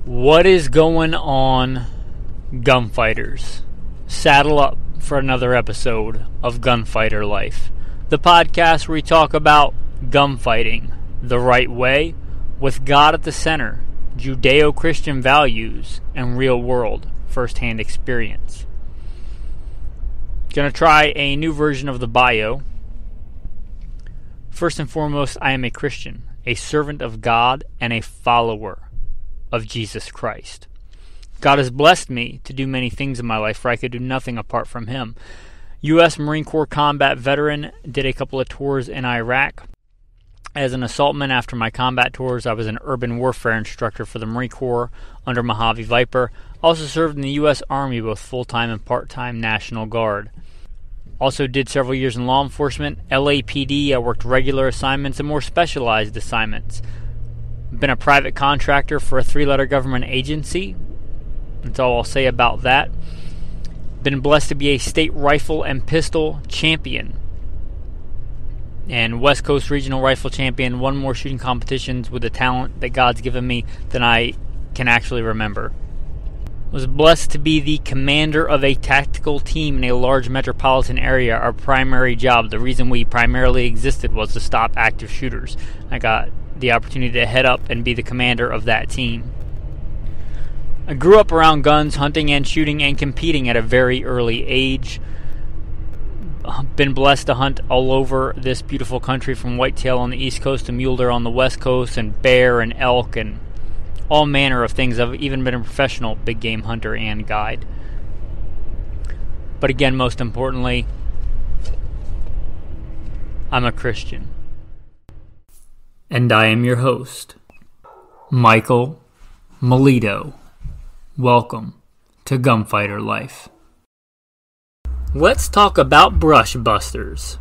What is going on, gunfighters? Saddle up for another episode of Gunfighter Life, the podcast where we talk about gunfighting the right way, with God at the center, Judeo-Christian values, and real-world first-hand experience. Gonna try a new version of the bio. First and foremost, I am a Christian, a servant of God, and a follower of Jesus Christ. God has blessed me to do many things in my life, for I could do nothing apart from Him. U.S. Marine Corps combat veteran, did a couple of tours in Iraq. As an assaultman after my combat tours, I was an urban warfare instructor for the Marine Corps under Mojave Viper. Also served in the U.S. Army, both full-time and part-time National Guard. Also did several years in law enforcement, LAPD. I worked regular assignments and more specialized assignments. Been a private contractor for a 3-letter government agency. That's all I'll say about that. Been blessed to be a state rifle and pistol champion and West Coast regional rifle champion. Won more shooting competitions with the talent that God's given me than I can actually remember. Was blessed to be the commander of a tactical team in a large metropolitan area. Our primary job, the reason we primarily existed, was to stop active shooters. I got the opportunity to head up and be the commander of that team. I grew up around guns, hunting and shooting and competing at a very early age. Been blessed to hunt all over this beautiful country, from whitetail on the East Coast to mule deer on the West Coast, and bear and elk and all manner of things. I've even been a professional big game hunter and guide. But again, most importantly, I'm a Christian. And I am your host, Michael Melito. Welcome to Gunfighter Life. Let's talk about brush busters.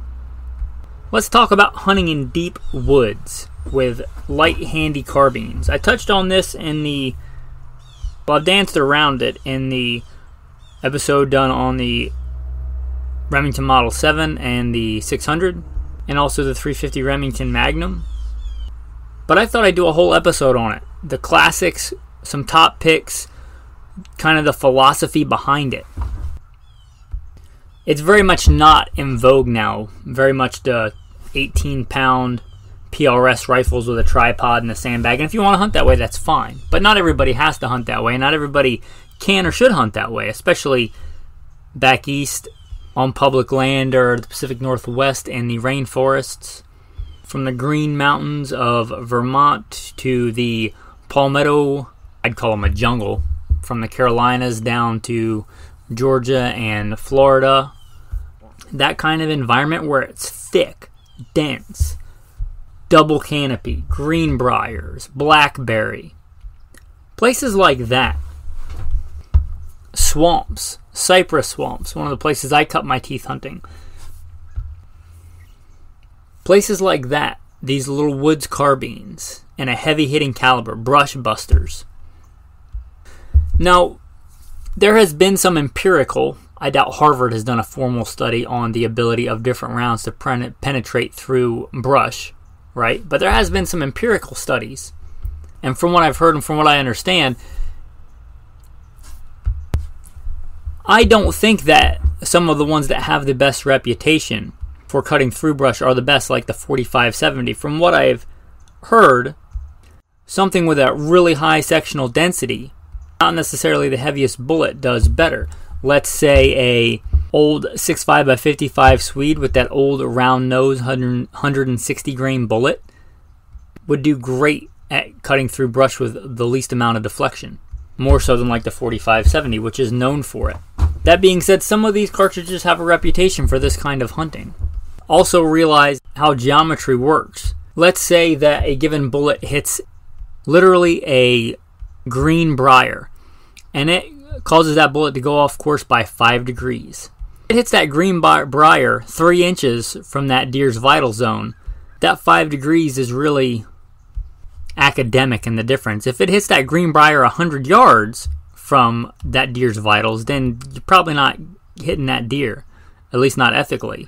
Let's talk about hunting in deep woods with light handy carbines. I touched on this I've danced around it in the episode done on the Remington Model 7 and the 600, and also the 350 Remington Magnum. But I thought I'd do a whole episode on it. The classics, some top picks, kind of the philosophy behind it. It's very much not in vogue now. Very much the 18-pound PRS rifles with a tripod and a sandbag. And if you want to hunt that way, that's fine. But not everybody has to hunt that way. Not everybody can or should hunt that way, especially back east on public land or the Pacific Northwest and the rainforests. From the Green Mountains of Vermont to the Palmetto, I'd call them a jungle, from the Carolinas down to Georgia and Florida. That kind of environment where it's thick, dense, double canopy, greenbriers, blackberry. Places like that. Swamps, cypress swamps, one of the places I cut my teeth hunting. Places like that, these little woods carbines and a heavy hitting caliber, brush busters. Now, there has been some empirical, I doubt Harvard has done a formal study on the ability of different rounds to penetrate through brush, right? But there has been some empirical studies. And from what I've heard and from what I understand, I don't think that some of the ones that have the best reputation for cutting through brush are the best, like the 45-70. From what I've heard, something with a really high sectional density, not necessarily the heaviest bullet, does better. Let's say a old 6.5x55 Swede with that old round nose 160 grain bullet would do great at cutting through brush with the least amount of deflection, more so than like the 45-70, which is known for it. That being said, some of these cartridges have a reputation for this kind of hunting. Also realize how geometry works. Let's say that a given bullet hits literally a green briar, and it causes that bullet to go off course by 5 degrees. It hits that green briar 3 inches from that deer's vital zone. That 5 degrees is really academic in the difference. If it hits that green briar 100 yards from that deer's vitals, then you're probably not hitting that deer, at least not ethically.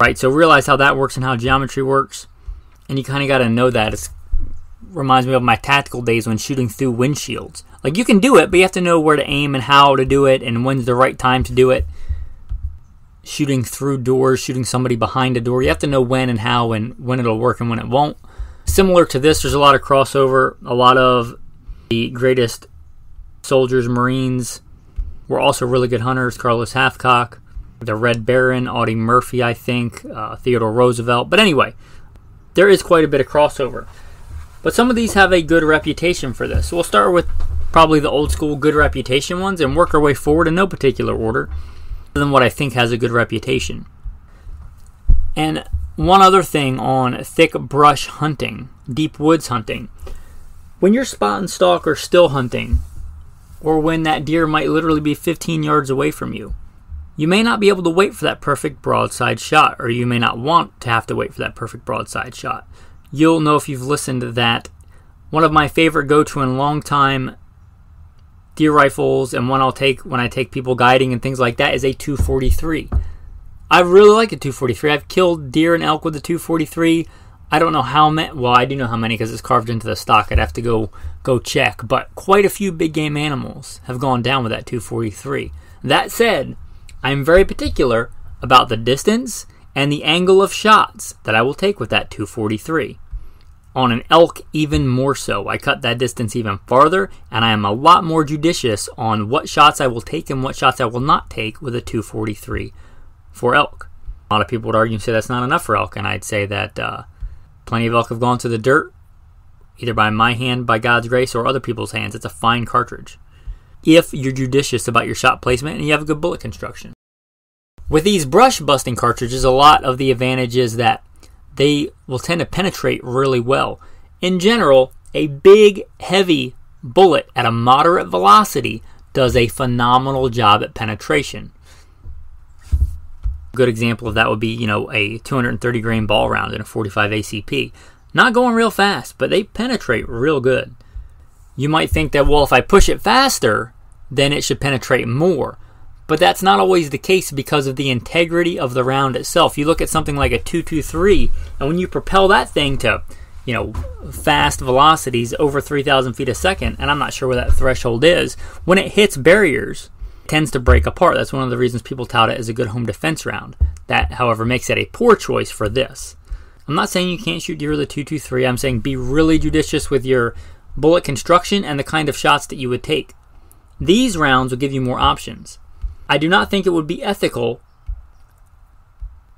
Right? So realize how that works and how geometry works, and you kind of got to know that. It's reminds me of my tactical days when shooting through windshields. Like, you can do it, but you have to know where to aim and how to do it and when's the right time to do it. Shooting through doors, shooting somebody behind a door, you have to know when and how and when it'll work and when it won't. Similar to this, there's a lot of crossover. A lot of the greatest soldiers, Marines, were also really good hunters. Carlos Hathcock, the Red Baron, Audie Murphy, I think, Theodore Roosevelt. But anyway, there is quite a bit of crossover. But some of these have a good reputation for this. So we'll start with probably the old school good reputation ones and work our way forward in no particular order than what I think has a good reputation. And one other thing on thick brush hunting, deep woods hunting. When you're spot and stalk or still hunting, or when that deer might literally be 15 yards away from you, you may not be able to wait for that perfect broadside shot, or you may not want to have to wait for that perfect broadside shot. You'll know if you've listened to that. One of my favorite go-to in long time deer rifles, and one I'll take when I take people guiding and things like that, is a 243. I really like a 243. I've killed deer and elk with a 243. I don't know how many. Well, I do know how many because it's carved into the stock. I'd have to go check. But quite a few big game animals have gone down with that 243. That said, I'm very particular about the distance and the angle of shots that I will take with that 243. On an elk, even more so. I cut that distance even farther, and I am a lot more judicious on what shots I will take and what shots I will not take with a 243 for elk. A lot of people would argue and say that's not enough for elk, and I'd say that plenty of elk have gone to the dirt, either by my hand, by God's grace, or other people's hands. It's a fine cartridge, if you're judicious about your shot placement and you have a good bullet construction. With these brush busting cartridges, a lot of the advantage is that they will tend to penetrate really well. In general, a big, heavy bullet at a moderate velocity does a phenomenal job at penetration. A good example of that would be, a 230 grain ball round in a 45 ACP. Not going real fast, but they penetrate real good. You might think that, well, if I push it faster, then it should penetrate more. But that's not always the case because of the integrity of the round itself. You look at something like a 223, and when you propel that thing to, fast velocities over 3,000 feet a second, and I'm not sure where that threshold is, when it hits barriers, it tends to break apart. That's one of the reasons people tout it as a good home defense round. That, however, makes it a poor choice for this. I'm not saying you can't shoot deer with a 223. I'm saying be really judicious with your bullet construction and the kind of shots that you would take. These rounds will give you more options. I do not think it would be ethical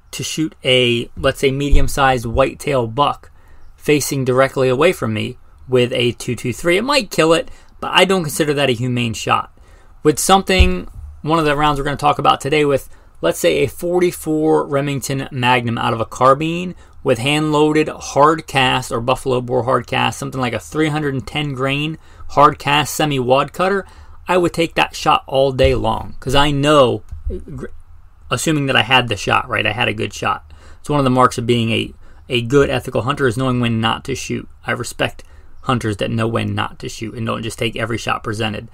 to shoot a, let's say, medium-sized whitetail buck facing directly away from me with a 223. It might kill it, but I don't consider that a humane shot. With something, one of the rounds we're going to talk about today with, let's say, a 44 Remington Magnum out of a carbine with hand-loaded hard cast or buffalo bore hard cast, something like a 310 grain hard cast semi-wad cutter, I would take that shot all day long because I know, assuming that I had the shot, right? I had a good shot. It's one of the marks of being a good ethical hunter is knowing when not to shoot. I respect hunters that know when not to shoot and don't just take every shot presented.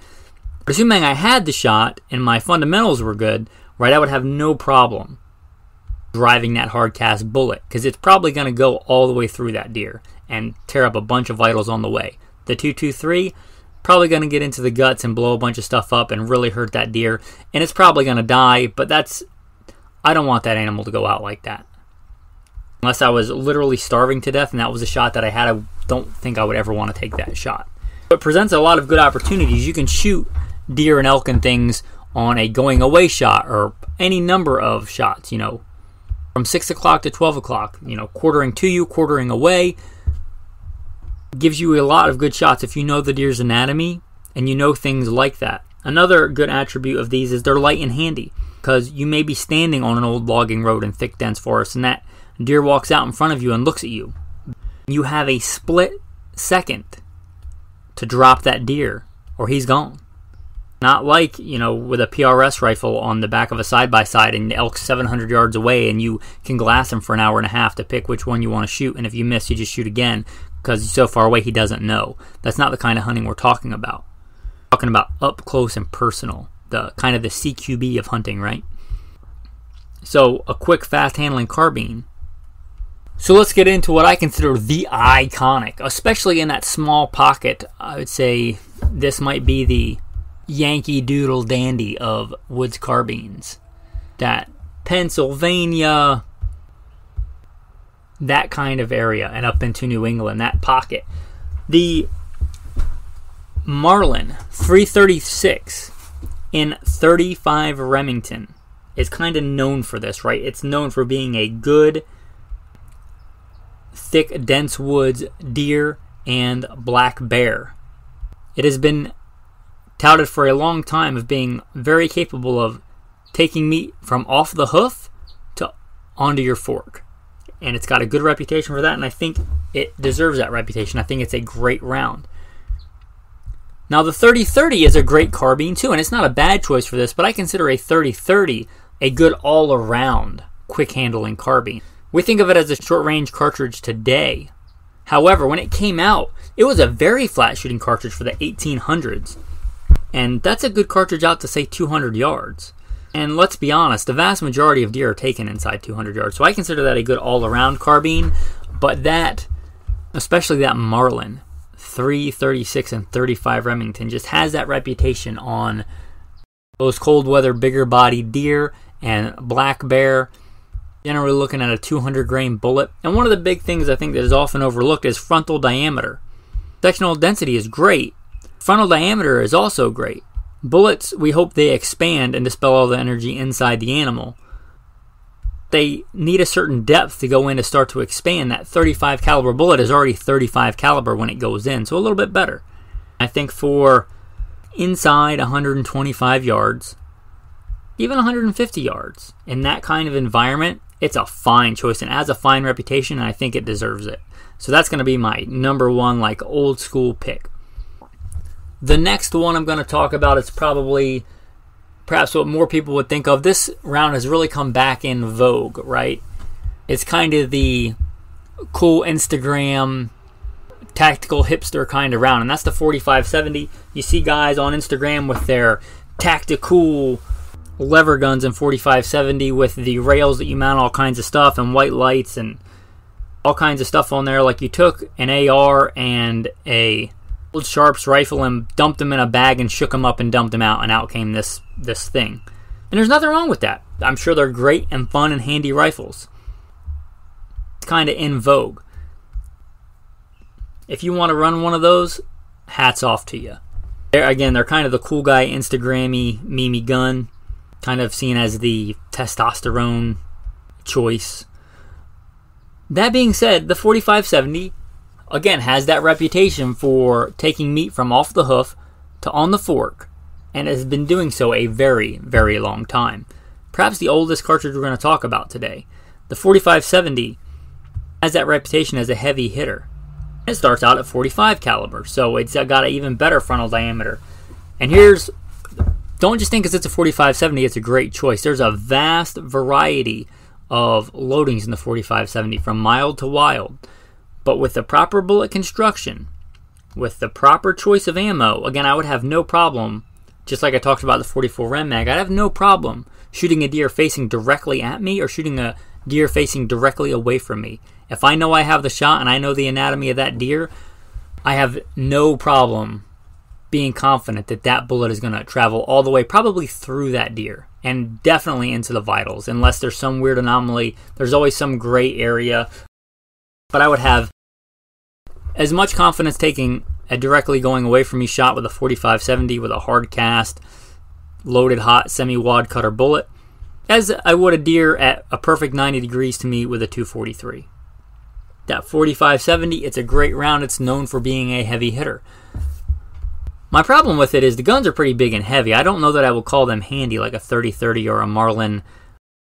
But assuming I had the shot and my fundamentals were good, right, I would have no problem driving that hard cast bullet because it's probably going to go all the way through that deer and tear up a bunch of vitals on the way. The 223, probably going to get into the guts and blow a bunch of stuff up and really hurt that deer, and it's probably going to die, but I don't want that animal to go out like that. Unless I was literally starving to death and that was a shot that I had, I don't think I would ever want to take that shot. It presents a lot of good opportunities. You can shoot deer and elk and things on a going away shot or any number of shots, from 6 o'clock to 12 o'clock, quartering to you, quartering away. Gives you a lot of good shots if you know the deer's anatomy and you know things like that. Another good attribute of these is they're light and handy because you may be standing on an old logging road in thick, dense forest and that deer walks out in front of you and looks at you. You have a split second to drop that deer or he's gone. Not like, with a PRS rifle on the back of a side-by-side and the elk's 700 yards away and you can glass him for an hour and a half to pick which one you want to shoot, and if you miss, you just shoot again because he's so far away he doesn't know. That's not the kind of hunting we're talking about. We're talking about up close and personal, the kind of the CQB of hunting, right? So a quick, fast-handling carbine So let's get into what I consider the iconic, especially in that small pocket. I would say this might be the Yankee Doodle Dandy of Woods Carbines. That Pennsylvania, that kind of area, and up into New England, that pocket. The Marlin 336 in 35 Remington is kind of known for this, right? It's known for being a good, thick, dense woods deer and black bear. It has been touted for a long time of being very capable of taking meat from off the hoof to onto your fork. And it's got a good reputation for that, and I think it deserves that reputation. I think it's a great round. Now, the 30-30 is a great carbine, too, and it's not a bad choice for this, but I consider a 30-30 a good all-around, quick-handling carbine. We think of it as a short-range cartridge today. However, when it came out, it was a very flat-shooting cartridge for the 1800s. And that's a good cartridge out to, say, 200 yards. And let's be honest, the vast majority of deer are taken inside 200 yards. So I consider that a good all-around carbine. But that, especially that Marlin 336 and 35 Remington, just has that reputation on those cold-weather, bigger-bodied deer and black bear. Generally looking at a 200-grain bullet. And one of the big things I think that is often overlooked is frontal diameter. Sectional density is great. Frontal diameter is also great. Bullets, we hope they expand and dispel all the energy inside the animal. They need a certain depth to go in to start to expand. That 35 caliber bullet is already 35 caliber when it goes in, so a little bit better. I think for inside 125 yards, even 150 yards, in that kind of environment, it's a fine choice and has a fine reputation, and I think it deserves it. So that's going to be my number one, like, old school pick. The next one I'm going to talk about is probably perhaps what more people would think of. This round has really come back in vogue, right? It's kind of the cool Instagram, tactical hipster kind of round, and that's the 45-70. You see guys on Instagram with their tactical lever guns in 45-70 with the rails that you mount all kinds of stuff and white lights and all kinds of stuff on there. Like you took an AR and a old Sharps rifle and dumped them in a bag and shook them up and dumped them out, and out came this thing. And there's nothing wrong with that. I'm sure they're great and fun and handy rifles. It's kind of in vogue. If you want to run one of those, hats off to you. They're kind of the cool guy, Instagram-y, memey gun. Kind of seen as the testosterone choice. That being said, the 45-70, again, has that reputation for taking meat from off the hoof to on the fork, and has been doing so a very, very long time. Perhaps the oldest cartridge we're going to talk about today. The 45-70 has that reputation as a heavy hitter. It starts out at 45 caliber, so it's got an even better frontal diameter. And don't just think because it's a 45-70 it's a great choice. There's a vast variety of loadings in the 45-70, from mild to wild. But with the proper bullet construction, with the proper choice of ammo, again, I would have no problem, just like I talked about the 44 Rem Mag, I'd have no problem shooting a deer facing directly at me or shooting a deer facing directly away from me. If I know I have the shot and I know the anatomy of that deer, I have no problem being confident that that bullet is going to travel all the way, probably through that deer, and definitely into the vitals, unless there's some weird anomaly. There's always some gray area. But I would have as much confidence taking a directly going away from me shot with a 45-70 with a hard cast, loaded hot semi-wad cutter bullet as I would a deer at a perfect 90 degrees to me with a 243. That 45-70, it's a great round. It's known for being a heavy hitter. My problem with it is the guns are pretty big and heavy. I don't know that I would call them handy like a 30-30 or a Marlin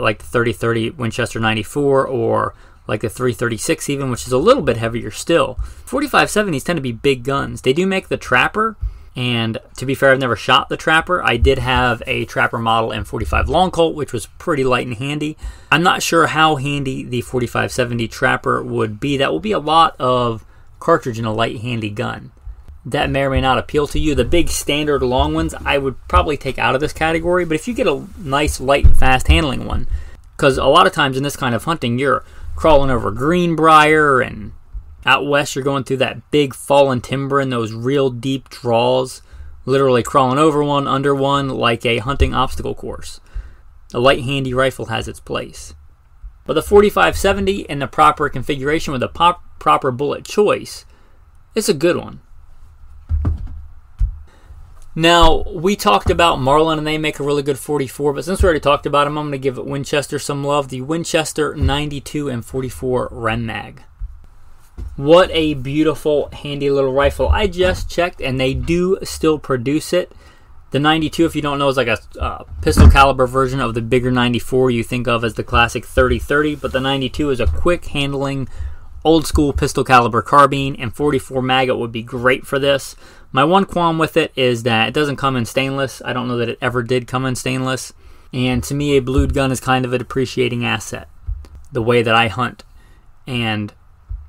like the 30-30 Winchester 94 or like the 336 even, which is a little bit heavier still. 45-70s tend to be big guns. They do make the Trapper, and to be fair, I've never shot the Trapper. I did have a Trapper model M45 Long Colt, which was pretty light and handy. I'm not sure how handy the 45-70 Trapper would be. That will be a lot of cartridge in a light, handy gun. That may or may not appeal to you. The big standard long ones I would probably take out of this category, but if you get a nice, light, fast handling one, because a lot of times in this kind of hunting, you're crawling over greenbrier, and out west you're going through that big fallen timber and those real deep draws, literally crawling over one, under one, like a hunting obstacle course. A light handy rifle has its place. But the 45-70 in the proper configuration with a proper bullet choice, it's a good one. Now, we talked about Marlin, and they make a really good 44, but since we already talked about them, I'm going to give Winchester some love. The Winchester 92 and 44 Rem Mag. What a beautiful, handy little rifle. I just checked, and they do still produce it. The 92, if you don't know, is like a pistol caliber version of the bigger 94 you think of as the classic 30-30, but the 92 is a quick handling, old school pistol caliber carbine, and 44 mag it would be great for this. My one qualm with it is that it doesn't come in stainless. I don't know that it ever did come in stainless. And to me, a blued gun is kind of a depreciating asset, the way that I hunt. And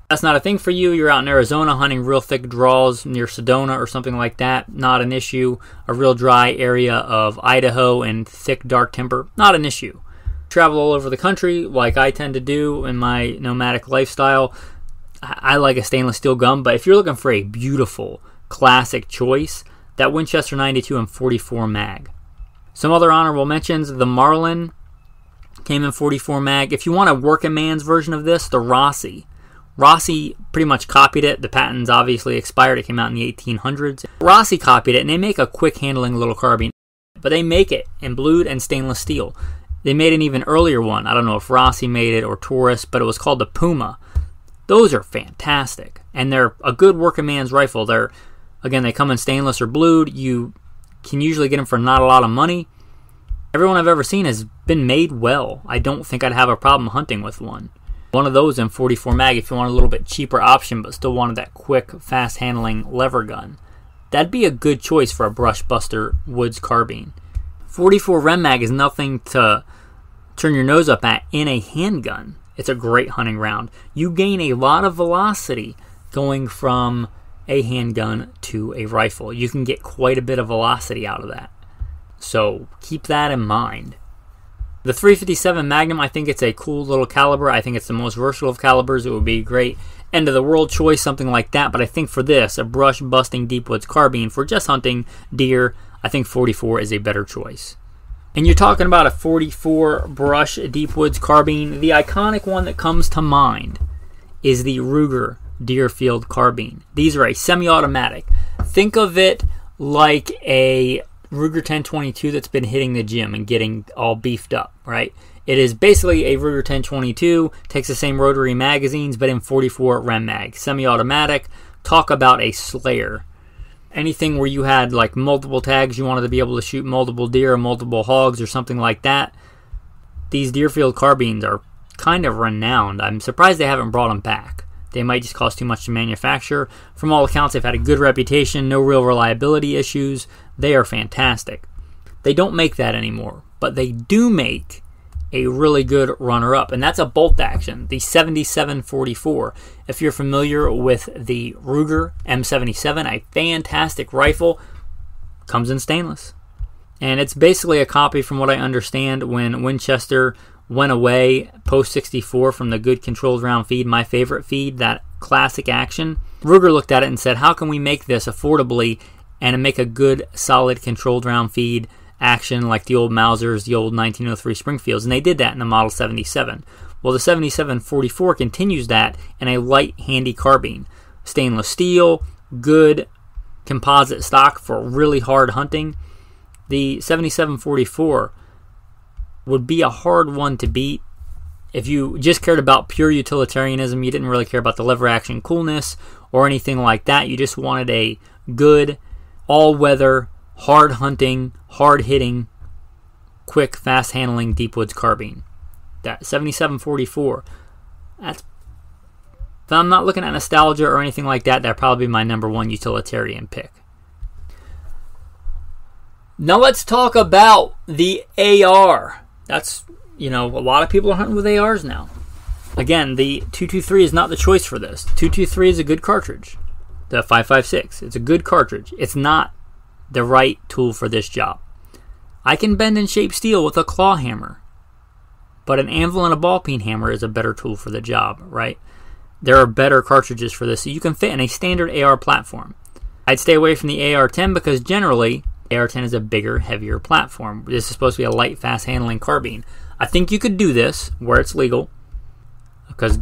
that's not a thing for you. You're out in Arizona hunting real thick draws near Sedona or something like that. Not an issue. A real dry area of Idaho and thick dark timber. Not an issue. Travel all over the country like I tend to do in my nomadic lifestyle. I like a stainless steel gun, but if you're looking for a beautiful classic choice, that Winchester 92 and 44 mag. Some other honorable mentions: the Marlin came in 44 mag. If you want a working man's version of this, the Rossi pretty much copied it. The patent's obviously expired. It came out in the 1800s. Rossi copied it, and they make a quick handling little carbine, but they make it in blued and stainless steel. They made an even earlier one. I don't know if Rossi made it or Taurus, but it was called the Puma. Those are fantastic, and they're a good working man's rifle. They come in stainless or blued. You can usually get them for not a lot of money. Everyone I've ever seen has been made well. I don't think I'd have a problem hunting with one. One of those in 44 mag if you want a little bit cheaper option but still wanted that quick, fast handling lever gun. That'd be a good choice for a brush buster woods carbine. 44 Rem mag is nothing to turn your nose up at in a handgun. It's a great hunting round. You gain a lot of velocity going from a handgun to a rifle. You can get quite a bit of velocity out of that. So keep that in mind. The 357 Magnum, I think it's a cool little caliber. I think it's the most versatile of calibers. It would be a great end of the world choice, something like that. But I think for this, a brush busting deep woods carbine for just hunting deer, I think 44 is a better choice. And you're talking about a 44 brush deep woods carbine. The iconic one that comes to mind is the Ruger Deerfield carbine. These are a semi-automatic. Think of it like a Ruger 1022 that's been hitting the gym and getting all beefed up, right? It is basically a Ruger 1022, takes the same rotary magazines, but in 44 Rem mag. Semi-automatic. Talk about a slayer. Anything where you had like multiple tags, you wanted to be able to shoot multiple deer or multiple hogs or something like that, these Deerfield carbines are kind of renowned. I'm surprised they haven't brought them back. They might just cost too much to manufacture. From all accounts, they've had a good reputation, no real reliability issues. They are fantastic. They don't make that anymore, but they do make a really good runner-up, and that's a bolt action, the 7744. If you're familiar with the Ruger M77, a fantastic rifle, comes in stainless. And it's basically a copy, from what I understand, when Winchester went away post-64 from the good controlled round feed, my favorite feed, that classic action. Ruger looked at it and said, how can we make this affordably and make a good, solid controlled round feed action like the old Mausers, the old 1903 Springfields, and they did that in the Model 77. Well, the 7744 continues that in a light, handy carbine. Stainless steel, good composite stock for really hard hunting. The 7744 would be a hard one to beat. If you just cared about pure utilitarianism, you didn't really care about the lever action coolness or anything like that, you just wanted a good, all-weather, hard hunting, hard hitting, quick, fast handling deep woods carbine. That 7744. That's, if I'm not looking at nostalgia or anything like that, that'd probably be my number one utilitarian pick. Now let's talk about the AR. That's, a lot of people are hunting with ARs now. Again, the 223 is not the choice for this. 223 is a good cartridge. The 5.56, it's a good cartridge. It's not the right tool for this job. I can bend and shape steel with a claw hammer. But an anvil and a ball peen hammer is a better tool for the job, right? There are better cartridges for this, so you can fit in a standard AR platform. I'd stay away from the AR-10 because generally, AR-10 is a bigger, heavier platform. This is supposed to be a light, fast-handling carbine. I think you could do this where it's legal, because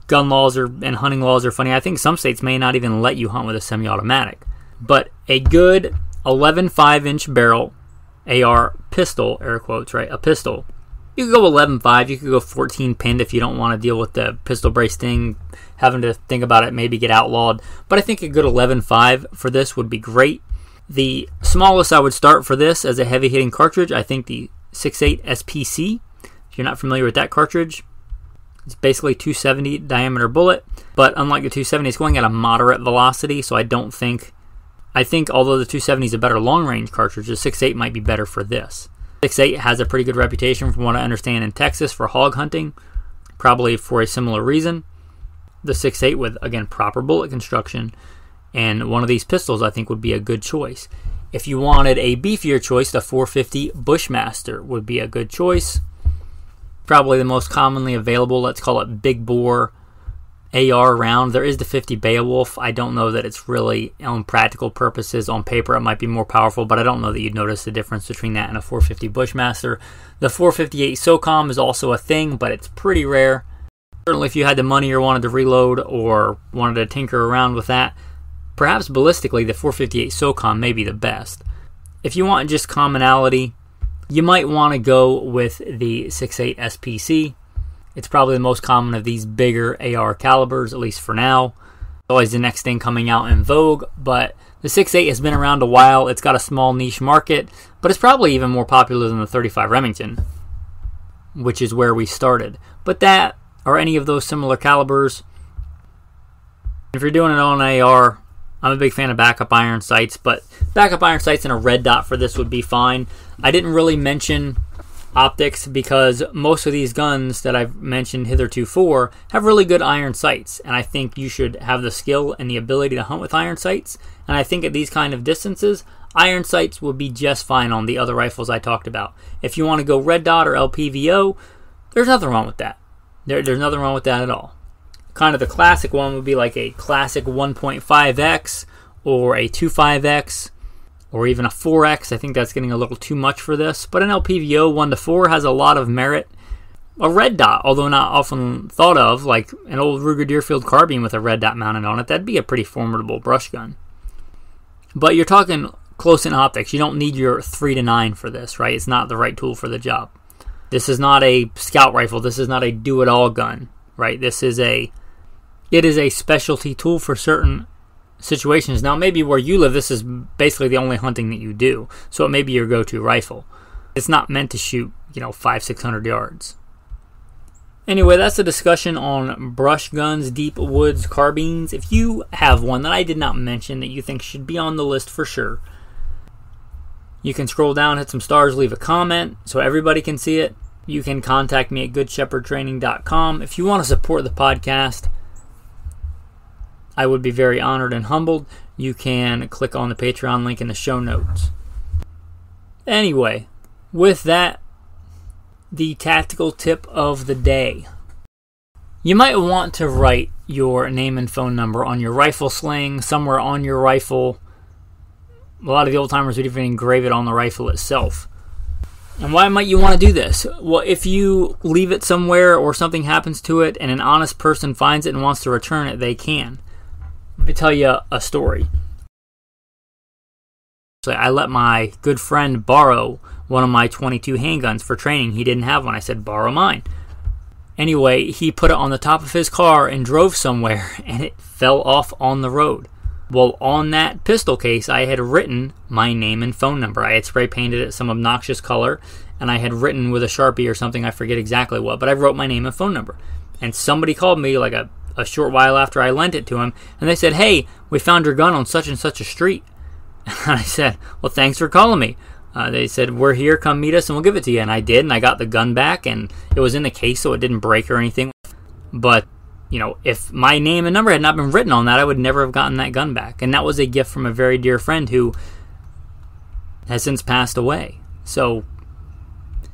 gun laws and hunting laws are funny. I think some states may not even let you hunt with a semi-automatic. But a good 11 5-inch barrel AR pistol, air quotes, right? A pistol. You could go 11.5, you could go 14 pinned if you don't want to deal with the pistol brace thing, having to think about it, maybe get outlawed. But I think a good 11.5 for this would be great. The smallest I would start for this as a heavy hitting cartridge, I think the 6.8 SPC. If you're not familiar with that cartridge, it's basically 270 diameter bullet, but unlike the 270, it's going at a moderate velocity, so I think although the 270 is a better long range cartridge, the 6.8 might be better for this. 6.8 has a pretty good reputation from what I understand in Texas for hog hunting, probably for a similar reason. The 6.8 with, again, proper bullet construction, and one of these pistols I think would be a good choice. If you wanted a beefier choice, the 450 Bushmaster would be a good choice. Probably the most commonly available, let's call it big bore AR round. There is the 50 Beowulf. I don't know that it's really, on practical purposes, on paper it might be more powerful, but I don't know that you'd notice the difference between that and a 450 Bushmaster. The 458 SOCOM is also a thing, but it's pretty rare. Certainly if you had the money or wanted to reload or wanted to tinker around with that, perhaps ballistically the 458 SOCOM may be the best. If you want just commonality, you might want to go with the 6.8 SPC. It's probably the most common of these bigger AR calibers, at least for now. Always the next thing coming out in vogue, but the 6.8 has been around a while. It's got a small niche market, but it's probably even more popular than the 35 Remington, which is where we started. But that, or any of those similar calibers, if you're doing it on AR, I'm a big fan of backup iron sights, but backup iron sights and a red dot for this would be fine. I didn't really mention optics because most of these guns that I've mentioned hitherto have really good iron sights, and I think you should have the skill and the ability to hunt with iron sights, and I think at these kind of distances iron sights will be just fine on the other rifles I talked about. If you want to go red dot or LPVO, there's nothing wrong with that. There's nothing wrong with that at all. Kind of the classic one would be like a classic 1.5x or a 2.5x or even a 4x. I think that's getting a little too much for this. But an LPVO 1-4 has a lot of merit. A red dot, although not often thought of, like an old Ruger Deerfield carbine with a red dot mounted on it, that'd be a pretty formidable brush gun. But you're talking close-in optics. You don't need your 3-9 for this, right? It's not the right tool for the job. This is not a scout rifle. This is not a do-it-all gun, right? It is a specialty tool for certain situations. Now, maybe where you live, this is basically the only hunting that you do, so it may be your go-to rifle. It's not meant to shoot, 500-600 yards. Anyway, that's a discussion on brush guns, deep woods carbines. If you have one that I did not mention that you think should be on the list for sure, you can scroll down, hit some stars, leave a comment so everybody can see it. You can contact me at goodshepherdtraining.com. If you want to support the podcast, I would be very honored and humbled. You can click on the Patreon link in the show notes. Anyway, with that, the tactical tip of the day. You might want to write your name and phone number on your rifle sling, somewhere on your rifle. A lot of the old timers would even engrave it on the rifle itself. And why might you want to do this? Well, if you leave it somewhere or something happens to it and an honest person finds it and wants to return it, they can. Let me tell you a story. So I let my good friend borrow one of my 22 handguns for training. He didn't have one. I said, borrow mine. Anyway, he put it on the top of his car and drove somewhere, and it fell off on the road. Well, on that pistol case, I had written my name and phone number. I had spray painted it some obnoxious color, and I had written with a Sharpie or something, I forget exactly what, but I wrote my name and phone number. And somebody called me like a short while after I lent it to him, and they said, hey, we found your gun on such and such a street. And I said, well, thanks for calling me. They said, we're here, come meet us, and we'll give it to you. And I did, and I got the gun back, and it was in the case, so it didn't break or anything. But, if my name and number had not been written on that, I would never have gotten that gun back. And that was a gift from a very dear friend who has since passed away. So,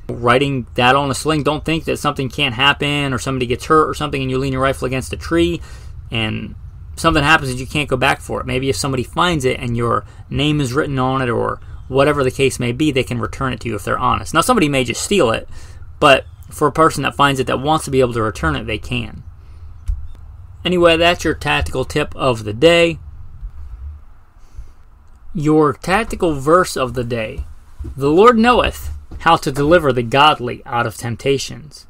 Writing that on a sling, don't think that something can't happen or somebody gets hurt or something and you lean your rifle against a tree and something happens and you can't go back for it. Maybe if somebody finds it and your name is written on it or whatever the case may be, they can return it to you if they're honest. Now, somebody may just steal it, but for a person that finds it that wants to be able to return it, they can. Anyway, that's your tactical tip of the day. Your tactical verse of the day. The Lord knoweth how to deliver the godly out of temptations,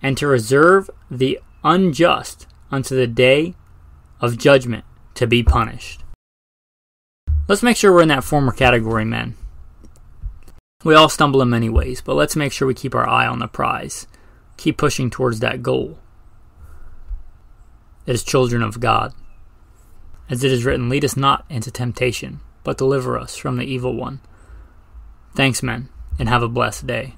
and to reserve the unjust unto the day of judgment to be punished. Let's make sure we're in that former category, men. We all stumble in many ways, but let's make sure we keep our eye on the prize. Keep pushing towards that goal. As children of God. As it is written, lead us not into temptation, but deliver us from the evil one. Thanks, men, and have a blessed day.